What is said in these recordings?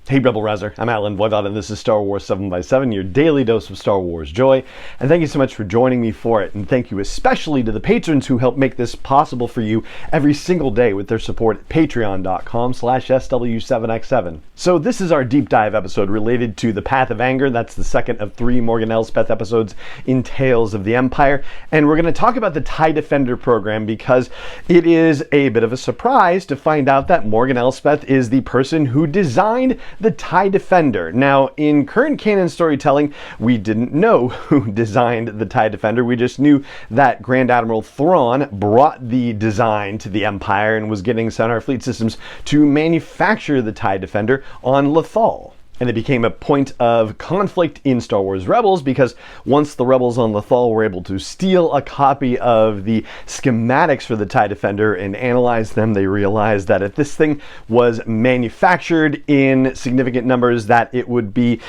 Hey Rebel Rouser, I'm Alan Voivod and this is Star Wars 7x7, your daily dose of Star Wars joy. And thank you so much for joining me for it. And thank you especially to the patrons who help make this possible for you every single day with their support at patreon.com/SW7x7. So this is our deep dive episode related to the Path of Anger. That's the second of 3 Morgan Elsbeth episodes in Tales of the Empire. And we're going to talk about the TIE Defender program because it is a bit of a surprise to find out that Morgan Elsbeth is the person who designed the TIE Defender. Now, in current canon storytelling, we didn't know who designed the TIE Defender. We just knew that Grand Admiral Thrawn brought the design to the Empire and was getting Sonar Fleet Systems to manufacture the TIE Defender on Lothal. And it became a point of conflict in Star Wars Rebels because once the rebels on Lothal were able to steal a copy of the schematics for the TIE Defender and analyze them, they realized that if this thing was manufactured in significant numbers, that it would be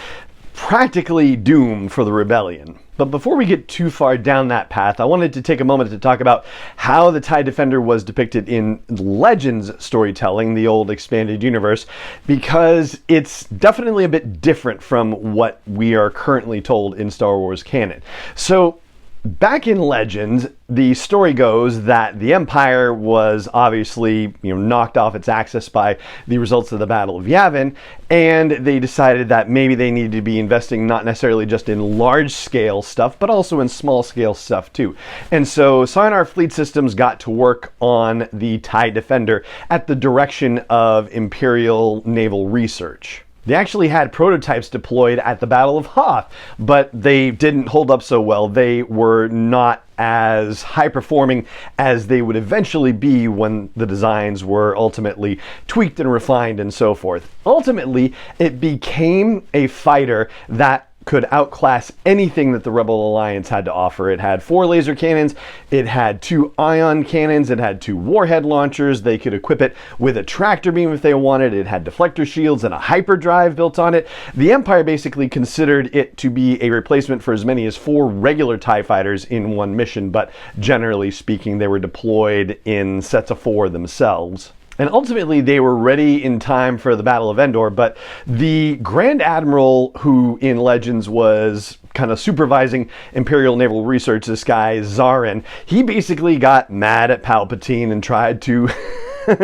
practically doomed for the rebellion. But before we get too far down that path, I wanted to take a moment to talk about how the TIE Defender was depicted in Legends storytelling, the old expanded universe, because it's definitely a bit different from what we are currently told in Star Wars canon. So, back in Legends, the story goes that the Empire was obviously, knocked off its axis by the results of the Battle of Yavin, and they decided that maybe they needed to be investing not necessarily just in large-scale stuff, but also in small-scale stuff too. And so Sonar Fleet Systems got to work on the TIE Defender at the direction of Imperial Naval Research. They actually had prototypes deployed at the Battle of Hoth, but they didn't hold up so well. They were not as high performing as they would eventually be when the designs were ultimately tweaked and refined and so forth. Ultimately, it became a fighter that could outclass anything that the Rebel Alliance had to offer. It had 4 laser cannons, it had 2 ion cannons, it had 2 warhead launchers, they could equip it with a tractor beam if they wanted, it had deflector shields and a hyperdrive built on it. The Empire basically considered it to be a replacement for as many as 4 regular TIE fighters in one mission, but generally speaking they were deployed in sets of 4 themselves. And ultimately, they were ready in time for the Battle of Endor, but the Grand Admiral, who in Legends was kind of supervising Imperial Naval Research, this guy, Zarin, he basically got mad at Palpatine and tried to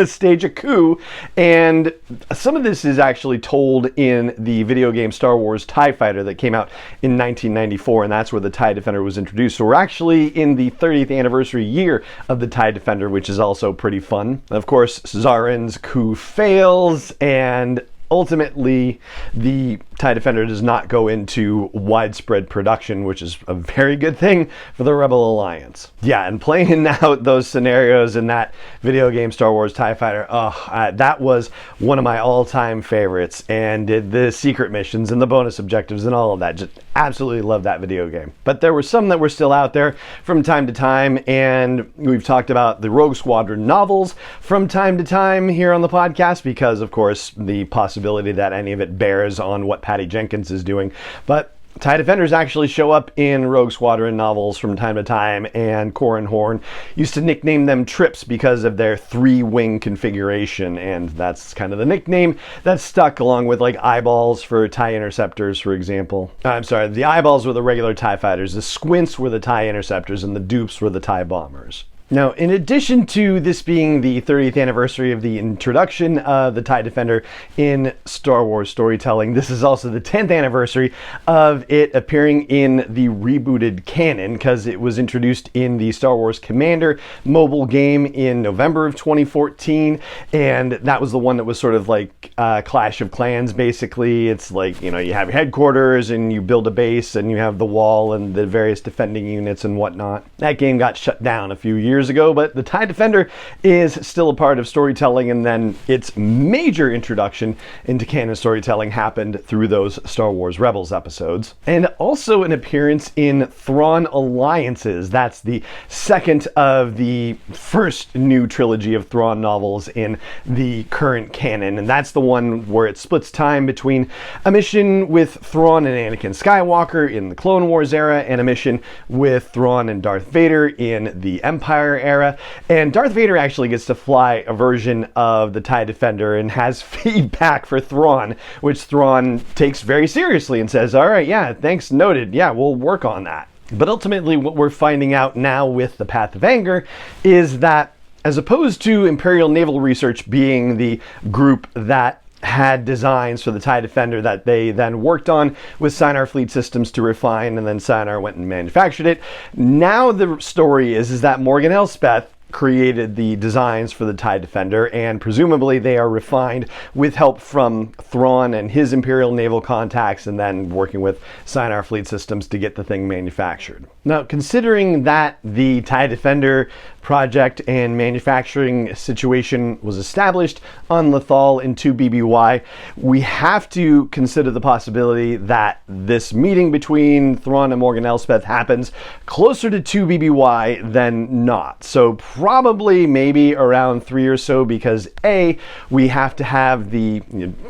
stage a coup, and some of this is actually told in the video game Star Wars TIE Fighter that came out in 1994, and that's where the TIE Defender was introduced. So we're actually in the 30th anniversary year of the TIE Defender, which is also pretty fun. Of course, Zarin's coup fails, and ultimately, the TIE Defender does not go into widespread production, which is a very good thing for the Rebel Alliance. Yeah, and playing out those scenarios in that video game Star Wars TIE Fighter, that was one of my all-time favorites, and did the secret missions and the bonus objectives and all of that. Just absolutely love that video game. But there were some that were still out there from time to time, and we've talked about the Rogue Squadron novels from time to time here on the podcast because, of course, the possibility that any of it bears on what Patty Jenkins is doing. But TIE Defenders actually show up in Rogue Squadron novels from time to time, and Corran Horn used to nickname them Trips because of their 3-wing configuration, and that's kind of the nickname that stuck, along with like eyeballs for TIE Interceptors, for example. I'm sorry, the eyeballs were the regular TIE fighters, the squints were the TIE Interceptors, and the dupes were the TIE bombers. Now, in addition to this being the 30th anniversary of the introduction of the TIE Defender in Star Wars storytelling, this is also the 10th anniversary of it appearing in the rebooted canon, because it was introduced in the Star Wars Commander mobile game in November of 2014, and that was the one that was sort of like Clash of Clans, basically. It's like, you have your headquarters, and you build a base, and you have the wall, and the various defending units and whatnot. That game got shut down a few years ago, but the TIE Defender is still a part of storytelling, and then its major introduction into canon storytelling happened through those Star Wars Rebels episodes. And also an appearance in Thrawn Alliances. That's the second of the first new trilogy of Thrawn novels in the current canon, and that's the one where it splits time between a mission with Thrawn and Anakin Skywalker in the Clone Wars era, and a mission with Thrawn and Darth Vader in the Empire Empire era, and Darth Vader actually gets to fly a version of the TIE Defender and has feedback for Thrawn, which Thrawn takes very seriously and says, all right, yeah, thanks, noted, yeah, we'll work on that. But ultimately what we're finding out now with the Path of Anger is that as opposed to Imperial Naval Research being the group that had designs for the TIE Defender that they then worked on with Sinar Fleet Systems to refine, and then Sinar went and manufactured it. Now the story is that Morgan Elsbeth created the designs for the TIE Defender, and presumably they are refined with help from Thrawn and his Imperial naval contacts, and then working with Sinar Fleet Systems to get the thing manufactured. Now, considering that the TIE Defender project and manufacturing situation was established on Lothal in 2 BBY, we have to consider the possibility that this meeting between Thrawn and Morgan Elsbeth happens closer to 2 BBY than not. So probably maybe around 3 or so, because A, we have to have the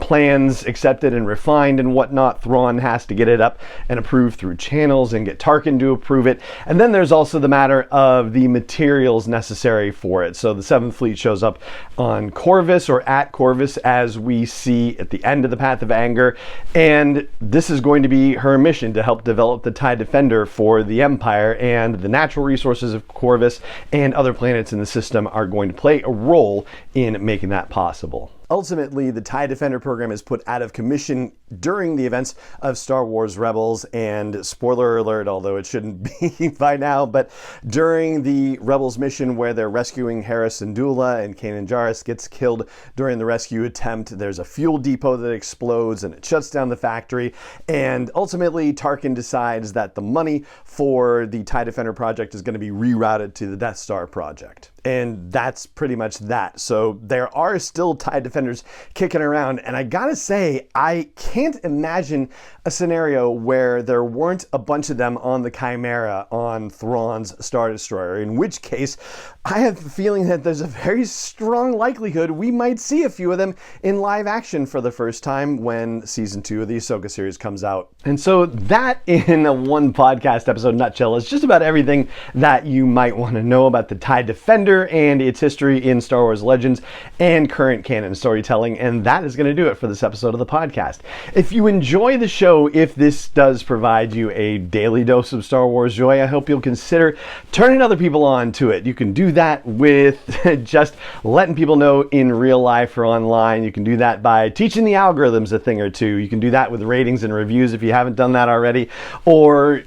plans accepted and refined and whatnot. Thrawn has to get it up and approved through channels and get Tarkin to approve it. And then there's also the matter of the materials necessary for it. So the 7th Fleet shows up on Corvus, or at Corvus, as we see at the end of the Path of Anger, and this is going to be her mission, to help develop the TIE Defender for the Empire, and the natural resources of Corvus and other planets in the system are going to play a role in making that possible. Ultimately, the TIE Defender program is put out of commission during the events of Star Wars Rebels, and spoiler alert, although it shouldn't be by now, but during the Rebels mission where they're rescuing Hera Syndulla and Kanan Jarrus gets killed during the rescue attempt, there's a fuel depot that explodes and it shuts down the factory, and ultimately Tarkin decides that the money for the TIE Defender project is going to be rerouted to the Death Star project. And that's pretty much that. So there are still TIE Defenders kicking around, and I gotta say, I can't imagine a scenario where there weren't a bunch of them on the Chimera on Thrawn's Star Destroyer, in which case I have the feeling that there's a very strong likelihood we might see a few of them in live action for the first time when season 2 of the Ahsoka series comes out. And so that, in a one podcast episode nutshell, is just about everything that you might want to know about the TIE Defender and its history in Star Wars Legends and current canon storytelling, and that is going to do it for this episode of the podcast. If you enjoy the show, if this does provide you a daily dose of Star Wars joy, I hope you'll consider turning other people on to it. You can do that with just letting people know in real life or online. You can do that by teaching the algorithms a thing or two. You can do that with ratings and reviews if you haven't done that already, or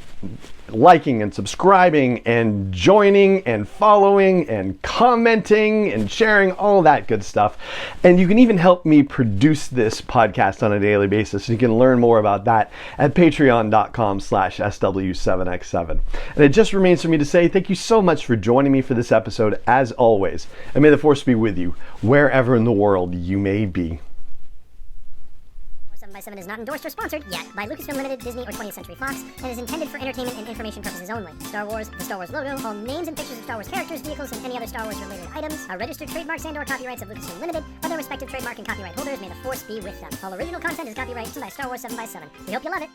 liking and subscribing and joining and following and commenting and sharing, all that good stuff. And you can even help me produce this podcast on a daily basis. You can learn more about that at patreon.com/SW7X7. And it just remains for me to say thank you so much for joining me for this episode, as always. And may the Force be with you wherever in the world you may be. 7x7 is not endorsed or sponsored yet by Lucasfilm Limited, Disney, or 20th Century Fox, and is intended for entertainment and information purposes only. Star Wars, the Star Wars logo, all names and pictures of Star Wars characters, vehicles, and any other Star Wars related items are registered trademarks and/or copyrights of Lucasfilm Limited, or their respective trademark and copyright holders. May the Force be with them. All original content is copyrighted by Star Wars 7x7. We hope you love it.